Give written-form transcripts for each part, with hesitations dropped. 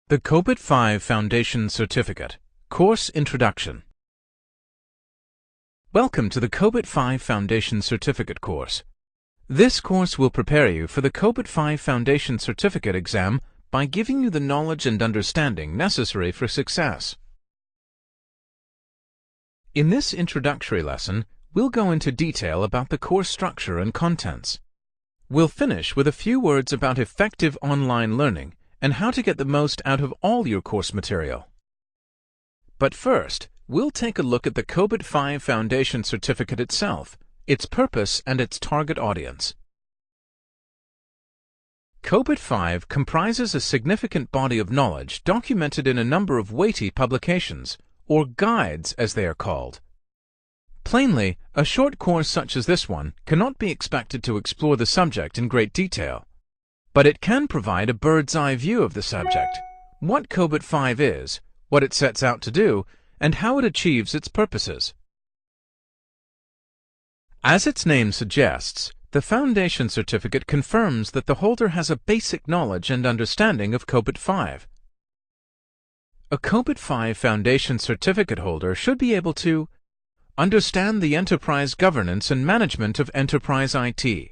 The COBIT 5 Foundation Certificate, Course Introduction. Welcome to the COBIT 5 Foundation Certificate course. This course will prepare you for the COBIT 5 Foundation Certificate exam by giving you the knowledge and understanding necessary for success. In this introductory lesson, we'll go into detail about the course structure and contents. We'll finish with a few words about effective online learning and how to get the most out of all your course material. But first, we'll take a look at the COBIT 5 Foundation Certificate itself, its purpose and its target audience. COBIT 5 comprises a significant body of knowledge documented in a number of weighty publications, or guides as they are called. Plainly, a short course such as this one cannot be expected to explore the subject in great detail. But it can provide a bird's-eye view of the subject, what COBIT 5 is, what it sets out to do, and how it achieves its purposes. As its name suggests, the Foundation Certificate confirms that the holder has a basic knowledge and understanding of COBIT 5. A COBIT 5 Foundation Certificate holder should be able to understand the enterprise governance and management of enterprise IT,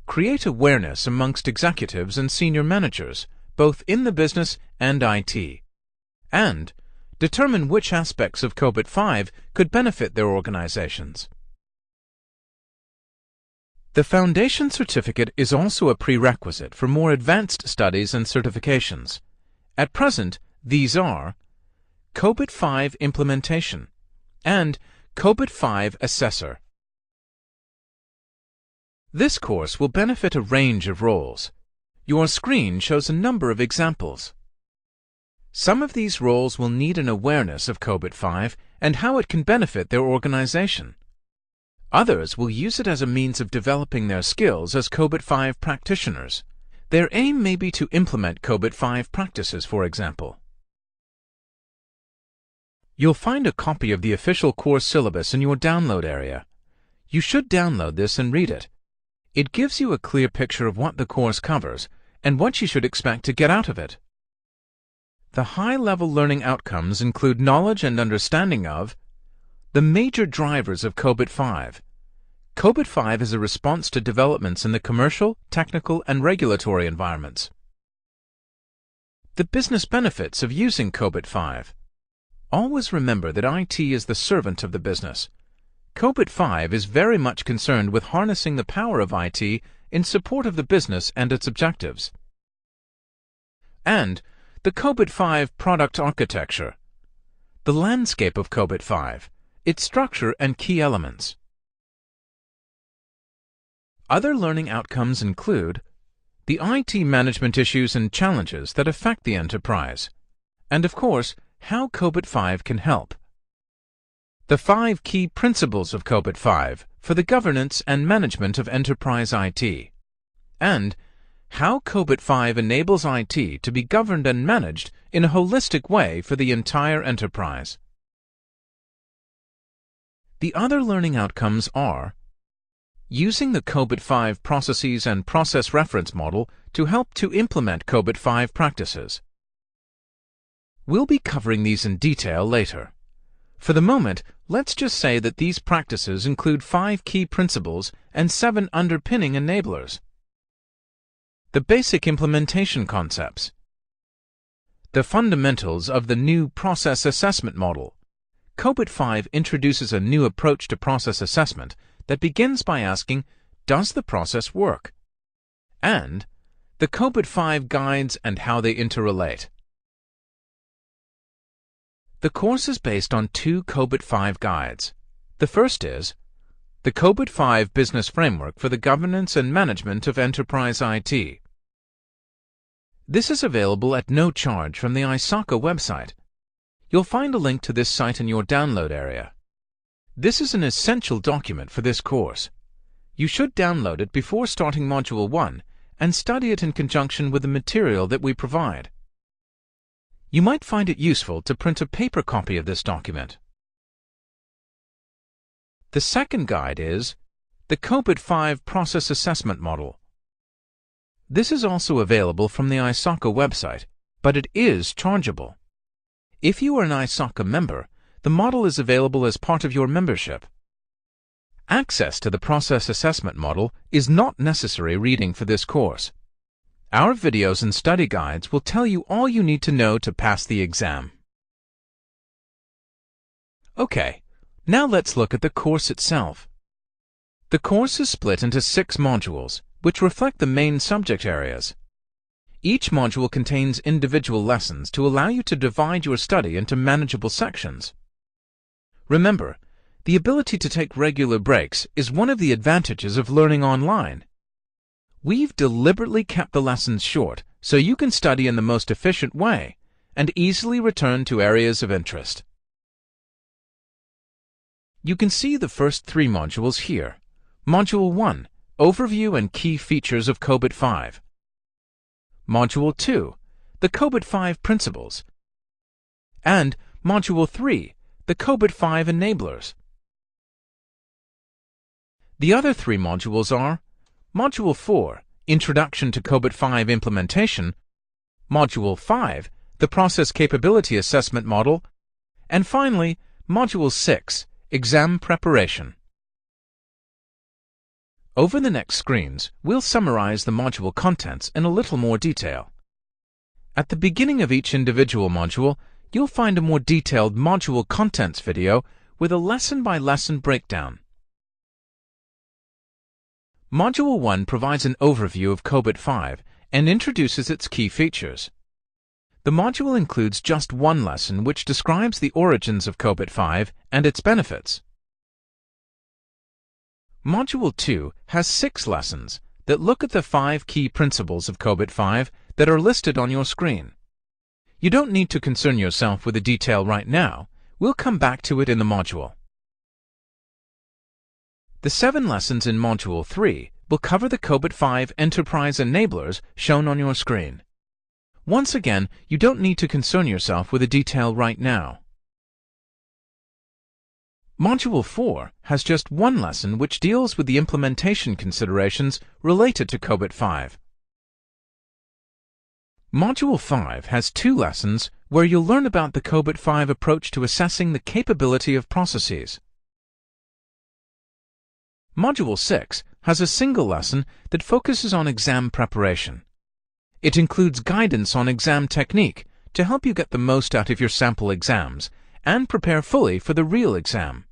create awareness amongst executives and senior managers, both in the business and IT, and determine which aspects of COBIT 5 could benefit their organizations. The Foundation Certificate is also a prerequisite for more advanced studies and certifications. At present, these are COBIT 5 Implementation and COBIT 5 Assessor. This course will benefit a range of roles. Your screen shows a number of examples. Some of these roles will need an awareness of COBIT 5 and how it can benefit their organization. Others will use it as a means of developing their skills as COBIT 5 practitioners. Their aim may be to implement COBIT 5 practices, for example. You'll find a copy of the official course syllabus in your download area. You should download this and read it. It gives you a clear picture of what the course covers and what you should expect to get out of it. The high-level learning outcomes include knowledge and understanding of the major drivers of COBIT 5. COBIT 5 is a response to developments in the commercial, technical, and regulatory environments. The business benefits of using COBIT 5. Always remember that IT is the servant of the business. COBIT 5 is very much concerned with harnessing the power of IT in support of the business and its objectives. And the COBIT 5 product architecture. The landscape of COBIT 5, its structure and key elements. Other learning outcomes include the IT management issues and challenges that affect the enterprise, and of course, how COBIT 5 can help. The 5 key principles of COBIT 5 for the governance and management of enterprise IT, and how COBIT 5 enables IT to be governed and managed in a holistic way for the entire enterprise. The other learning outcomes are using the COBIT 5 processes and process reference model to help to implement COBIT 5 practices. We'll be covering these in detail later. For the moment, let's just say that these practices include 5 key principles and 7 underpinning enablers. The basic implementation concepts. The fundamentals of the new process assessment model. COBIT 5 introduces a new approach to process assessment that begins by asking, does the process work? And the COBIT 5 guides and how they interrelate. The course is based on 2 COBIT 5 guides. The first is the COBIT 5 Business Framework for the Governance and Management of Enterprise IT. This is available at no charge from the ISACA website. You'll find a link to this site in your download area. This is an essential document for this course. You should download it before starting Module 1 and study it in conjunction with the material that we provide. You might find it useful to print a paper copy of this document. The second guide is the COBIT 5 Process Assessment Model. This is also available from the ISACA website, but it is chargeable. If you are an ISACA member, the model is available as part of your membership. Access to the process assessment model is not necessary reading for this course. Our videos and study guides will tell you all you need to know to pass the exam. Okay, now let's look at the course itself. The course is split into 6 modules, which reflect the main subject areas. Each module contains individual lessons to allow you to divide your study into manageable sections. Remember, the ability to take regular breaks is one of the advantages of learning online. We've deliberately kept the lessons short so you can study in the most efficient way and easily return to areas of interest. You can see the first 3 modules here. Module 1, Overview and Key Features of COBIT 5. Module 2, the COBIT 5 Principles. And Module 3, the COBIT 5 Enablers. The other 3 modules are Module 4, Introduction to COBIT 5 Implementation, Module 5, the Process Capability Assessment Model, and finally, Module 6, Exam Preparation. Over the next screens, we'll summarize the module contents in a little more detail. At the beginning of each individual module, you'll find a more detailed module contents video with a lesson-by-lesson breakdown. Module 1 provides an overview of COBIT 5 and introduces its key features. The module includes just one lesson which describes the origins of COBIT 5 and its benefits. Module 2 has 6 lessons that look at the 5 key principles of COBIT 5 that are listed on your screen. You don't need to concern yourself with the detail right now. We'll come back to it in the module. The 7 lessons in Module 3 will cover the COBIT 5 Enterprise Enablers shown on your screen. Once again, you don't need to concern yourself with the detail right now. Module 4 has just one lesson which deals with the implementation considerations related to COBIT 5. Module 5 has 2 lessons where you'll learn about the COBIT 5 approach to assessing the capability of processes. Module 6 has a single lesson that focuses on exam preparation. It includes guidance on exam technique to help you get the most out of your sample exams and prepare fully for the real exam.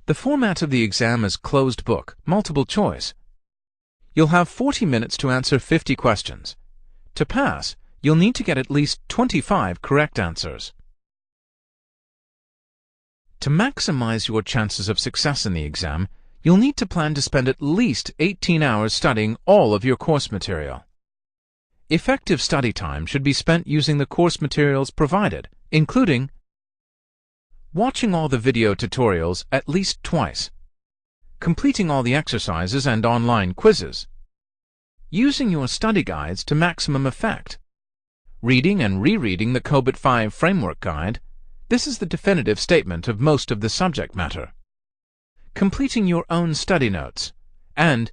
The format of the exam is closed book, multiple choice. You'll have 40 minutes to answer 50 questions. To pass, you'll need to get at least 25 correct answers. To maximize your chances of success in the exam, you'll need to plan to spend at least 18 hours studying all of your course material. Effective study time should be spent using the course materials provided, including watching all the video tutorials at least twice, completing all the exercises and online quizzes, using your study guides to maximum effect, reading and rereading the COBIT 5 Framework Guide. This is the definitive statement of most of the subject matter, completing your own study notes, and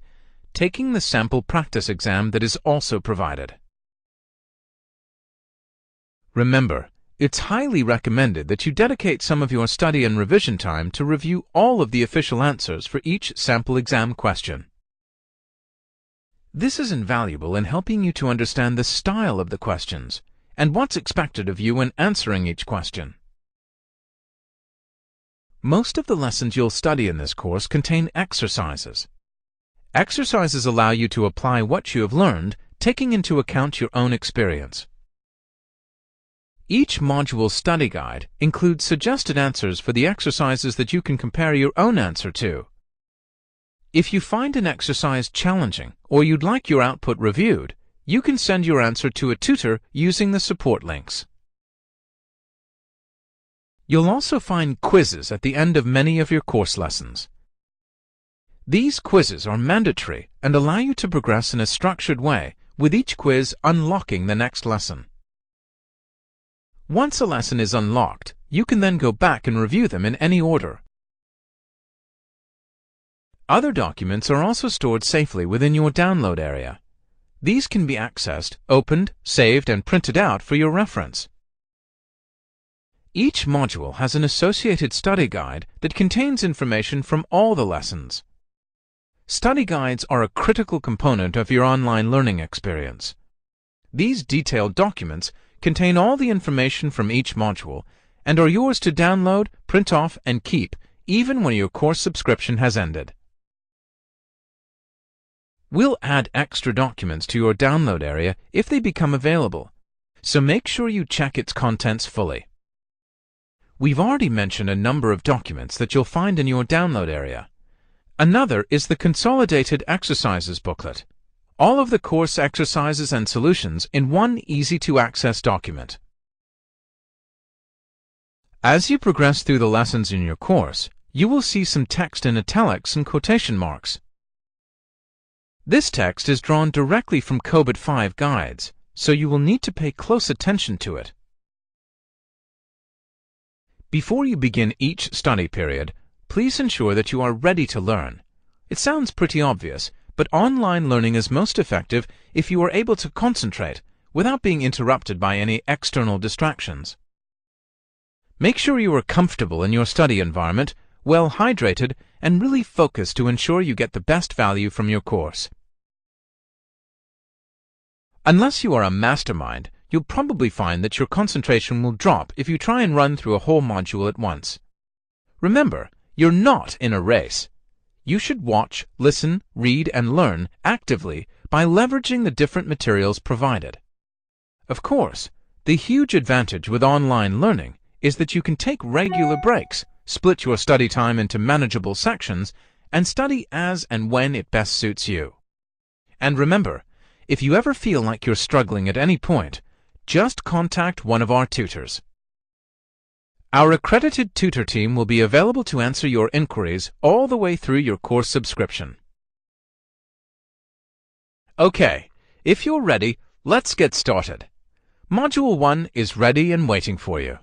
taking the sample practice exam that is also provided. Remember, it's highly recommended that you dedicate some of your study and revision time to review all of the official answers for each sample exam question. This is invaluable in helping you to understand the style of the questions and what's expected of you when answering each question. Most of the lessons you'll study in this course contain exercises. Exercises allow you to apply what you have learned, taking into account your own experience. Each module study guide includes suggested answers for the exercises that you can compare your own answer to. If you find an exercise challenging or you'd like your output reviewed, you can send your answer to a tutor using the support links. You'll also find quizzes at the end of many of your course lessons. These quizzes are mandatory and allow you to progress in a structured way, with each quiz unlocking the next lesson. Once a lesson is unlocked, you can then go back and review them in any order. Other documents are also stored safely within your download area. These can be accessed, opened, saved, and printed out for your reference. Each module has an associated study guide that contains information from all the lessons. Study guides are a critical component of your online learning experience. These detailed documents contain all the information from each module and are yours to download, print off, and keep even when your course subscription has ended. We'll add extra documents to your download area if they become available, so make sure you check its contents fully. We've already mentioned a number of documents that you'll find in your download area. Another is the Consolidated Exercises booklet. All of the course exercises and solutions in one easy-to-access document. As you progress through the lessons in your course, you will see some text in italics and quotation marks. This text is drawn directly from COBIT 5 guides, so you will need to pay close attention to it. Before you begin each study period, please ensure that you are ready to learn. It sounds pretty obvious, but online learning is most effective if you are able to concentrate without being interrupted by any external distractions. Make sure you are comfortable in your study environment, well hydrated, and really focused to ensure you get the best value from your course. Unless you are a mastermind, you'll probably find that your concentration will drop if you try and run through a whole module at once. Remember, you're not in a race. You should watch, listen, read, and learn actively by leveraging the different materials provided. Of course, the huge advantage with online learning is that you can take regular breaks, split your study time into manageable sections, and study as and when it best suits you. And remember, if you ever feel like you're struggling at any point, just contact one of our tutors. Our accredited tutor team will be available to answer your inquiries all the way through your course subscription. Okay, if you're ready, let's get started. Module 1 is ready and waiting for you.